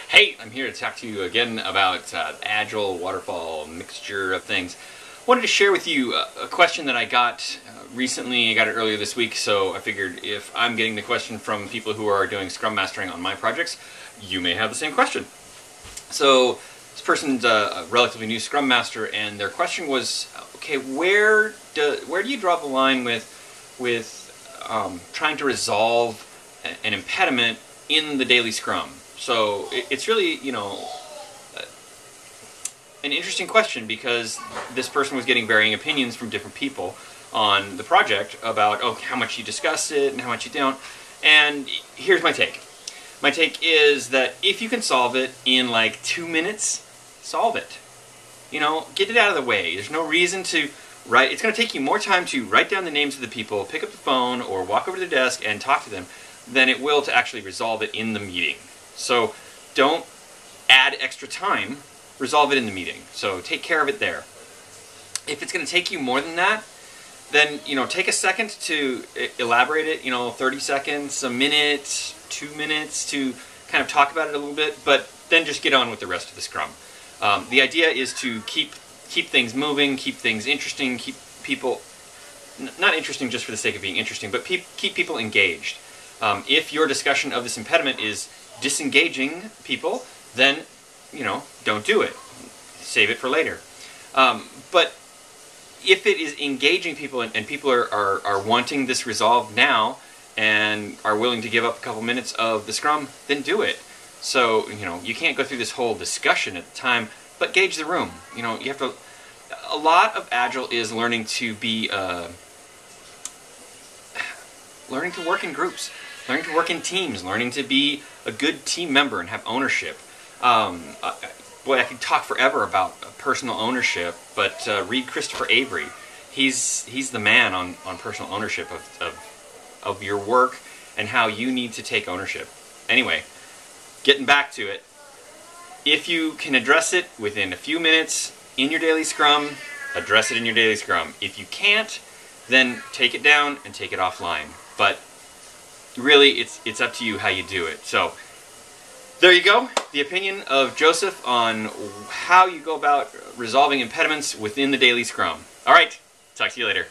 Hey, I'm here to talk to you again about agile waterfall mixture of things. Wanted to share with you a question that I got recently. I got it earlier this week, so I figured if I'm getting the question from people who are doing Scrum mastering on my projects, you may have the same question. So this person's a relatively new Scrum master, and their question was, okay, where do you draw the line with trying to resolve an impediment in the daily Scrum? So it's really, an interesting question, because this person was getting varying opinions from different people on the project about, how much you discuss it and how much you don't. And here's my take. My take is that if you can solve it in like 2 minutes, solve it. Get it out of the way. There's no reason to write. It's going to take you more time to write down the names of the people, pick up the phone, or walk over to the desk and talk to them than it will to actually resolve it in the meeting. So don't add extra time, resolve it in the meeting. So take care of it there. If it's going to take you more than that, then take a second to elaborate it, 30 seconds, a minute, 2 minutes to kind of talk about it a little bit, but then just get on with the rest of the Scrum. The idea is to keep things moving, keep things interesting, keep people, not interesting just for the sake of being interesting, but keep people engaged. If your discussion of this impediment is disengaging people, then don't do it. Save it for later. But if it is engaging people and people are wanting this resolved now and are willing to give up a couple minutes of the Scrum, then do it. So you can't go through this whole discussion at the time, but gauge the room. You have to. A lot of Agile is learning to be learning to work in groups, learning to work in teams, learning to be a good team member and have ownership. Boy, I could talk forever about personal ownership, but read Christopher Avery. He's the man on personal ownership of your work and how you need to take ownership. Anyway, getting back to it, if you can address it within a few minutes in your daily Scrum, address it in your daily Scrum. If you can't, then take it down and take it offline. But really, it's up to you how you do it. So there you go, the opinion of Joseph on how you go about resolving impediments within the daily Scrum. All right, talk to you later.